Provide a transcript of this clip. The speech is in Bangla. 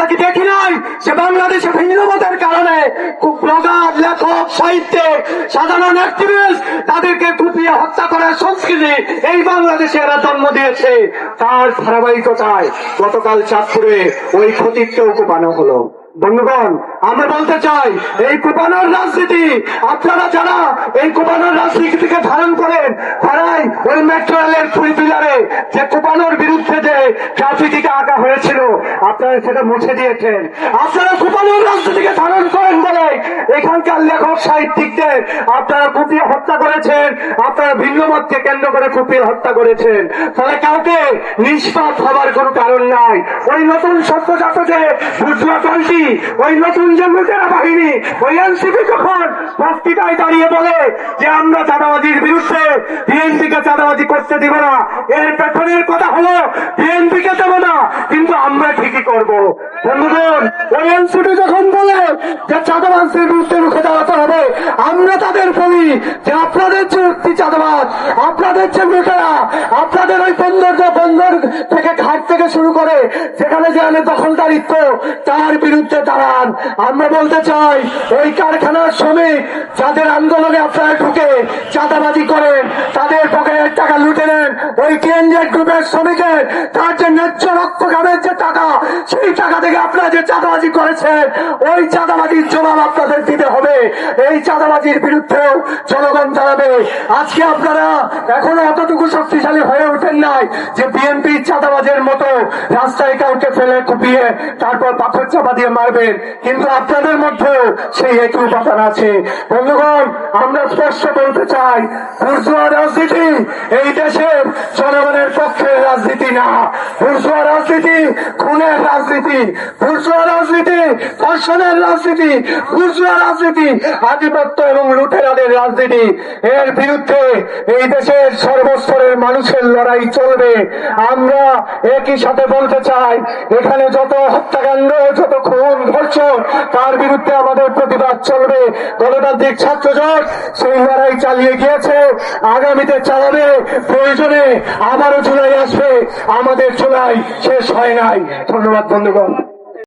আমরা কি দেখি নাই যে বাংলাদেশে ভিন্নমতের কারণে খুব ব্লগার, লেখক, সাহিত্যিক, সাধারণ অ্যাক্টিভিস্ট তাদেরকে কুপিয়ে হত্যা করার সংস্কৃতি এই বাংলাদেশে এরা জন্ম দিয়েছে। তার ধারাবাহিকতায় গতকাল চাঁদপুরে ওই খতিককেও কোপানো হলো। বন্ধুগণ, আমরা বলতে চাই এই কোপানোর রাজনীতি, আপনারা যারা এই কোপানোর রাজনীতিকে ধারণ করেন, তারাই ওই মেট্রো রেলের ফুল পিলারে যে কোপানোর বিরুদ্ধে যে গ্রাফিতিটা আঁকা হয়েছিল আপনারা সেটা মুছে দিয়েছেন। আপনারা কোপানোর রাজনীতিকে ধারণ করেন বলে এখানকার লেখক সাহিত্যিকদের আপনারা কুপিয়ে হত্যা করেছেন, আপনারা ভিন্ন মতকে কেন্দ্র করে কুপিয়ে হত্যা করেছেন। তাহলে কাউকে নিষ্পাপ হবার কোনো কারণ নাই। ওই নতুন সত্যজাত যে বুঝলাটনটি, ওই নতুন যে লুটেরা বাহিনী, ওই এনসিপি যখন বক্তৃতায় দাঁড়িয়ে বলে যে আমরা চাঁদাবাজির বিরুদ্ধে, বিএনপিকে চাঁদাবাজি করতে দিব না, এর পেছনের কথা হলো বিএনপিকে দেব না কিন্তু আমরা ঠিকই করবো। বন্ধুগণ, ওই এনসিপি যখন বলে যে চাঁদাবাজের বিরুদ্ধে রুখে দাঁড়াতে হবে, আমরা তাদের বলি যে আপনাদের যে উক্তি চাঁদাবাজ, আপনাদের যে লুটেরা, আপনাদের ওই বন্দর থেকে ঘাট থেকে শুরু করে যেখানে যেখানে দখলদারিত্ব, তার বিরুদ্ধে দাঁড়ান। আমরা বলতে চাই ওই কারখানার শ্রমিক যাদের আন্দোলনে আপনারা ঢুকে চাঁদাবাজি করেন, তাদের পকেটের টাকা লুটে নেন, ওই কেন্দ্রের গ্রুপের শ্রমিকের তার যে ন্যায্য রক্তঘামের যে টাকা, সেই টাকা থেকে আপনারা যে চাঁদাবাজি করেছেন, ওই চাঁদাবাজির জবাব আপনাদের দিতে হবে। এই চাঁদাবাজির বিরুদ্ধেও জনগণ দাঁড়াবে। আজকে আপনারা এখনো অতটুকু শক্তিশালী হয়ে ওঠেন নাই যে বিএনপি চাঁদাবাজের মতো রাস্তায় কাউকে ফেলে কুপিয়ে তারপর পাথর চাপা দিয়ে মারবেন, কিন্তু আপনাদের মধ্যে সেই একই উপাদান আছে। বন্ধুগণ, আমরা স্পষ্ট বলতে চাই, বুর্জোয়া রাজনীতি এই দেশের জনগণের পক্ষে রাজনীতি না। বুর্জোয়া রাজনীতি খুনের রাজনীতি, বুর্জোয়া রাজনীতি ধর্ষণের রাজনীতি, বুর্জোয়া রাজনীতি আধিপত্য এবং লুটেরাদের রাজনীতি। এর বিরুদ্ধে এই দেশের সর্বস্তরের মানুষের লড়াই চলবে। আমরা একই সাথে বলতে চাই, এখানে যত হত্যাকাণ্ড, যত খুন, ধর্ষণ, তার বিরুদ্ধে আমাদের প্রতিবাদ চলবে। গণতান্ত্রিক ছাত্র জোট সেই লড়াই চালিয়ে গিয়েছে, আগামীতে চালাবে। প্রয়োজনে আবারও জুলাই আসবে, আমাদের জুলাই শেষ হয় নাই। ধন্যবাদ বন্ধুগণ।